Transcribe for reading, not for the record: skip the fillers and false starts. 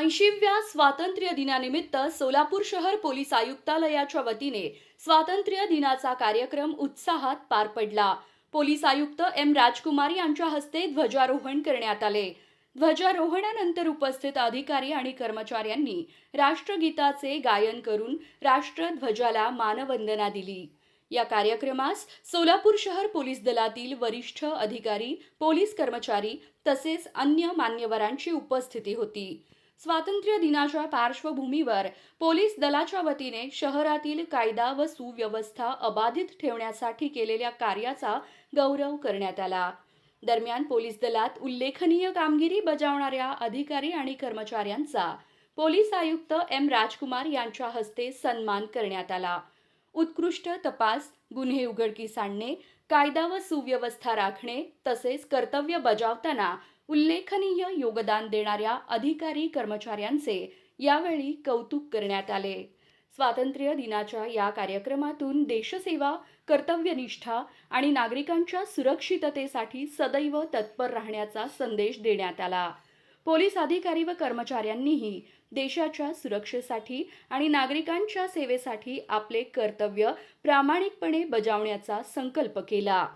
80व्या स्वातंत्र्य दिनानिमित्त सोलापूर शहर पोलीस आयुक्तालयाच्या वतीने स्वातंत्र्य दिनाचा कार्यक्रम उत्साहात पार पडला। पोलीस आयुक्त एम राजकुमार यांच्या हस्ते ध्वजारोहण करण्यात आले। ध्वजारोहणानंतर उपस्थित अधिकारी आणि कर्मचाऱ्यांनी राष्ट्रगीताचे गायन करून राष्ट्रध्वजाला मानवंदना दिली। या कार्यक्रमास सोलापूर शहर पोलीस दलातील वरिष्ठ अधिकारी, पोलीस कर्मचारी तसेच अन्य मान्यवरांची उपस्थिती होती। स्वातंत्र्य दिनाच्या पार्श्वभूमीवर पोलीस दलाच्या वतीने शहरातील कायदा व सुव्यवस्था अबाधित ठेवण्यासाठी केलेल्या कार्याचा गौरव करण्यात आला। दरम्यान पोलीस दलात उल्लेखनीय कामगिरी बजावणाऱ्या अधिकारी आणि कर्मचाऱ्यांचा पोलीस आयुक्त एम राजकुमार यांच्या हस्ते सन्मान करण्यात आला। उत्कृष्ट तपास, गुन्हे उघडकीस आणणे, कायदा व सुव्यवस्था राखणे तसेच कर्तव्य बजावताना उल्लेखनीय योगदान देणाऱ्या अधिकारी कर्मचाऱ्यांचे यावेळी कौतुक करण्यात आले। स्वातंत्र्य दिनाच्या या कार्यक्रमातून देशसेवा, कर्तव्यनिष्ठा आणि नागरिकांच्या सुरक्षिततेसाठी सदैव तत्पर राहण्याचा संदेश देण्यात आला। पोलीस अधिकारी व कर्मचाऱ्यांनीही देशाच्या सुरक्षेसाठी आणि नागरिकांच्या सेवेसाठी आपले कर्तव्य प्रामाणिकपणे बजावण्याचा संकल्प केला।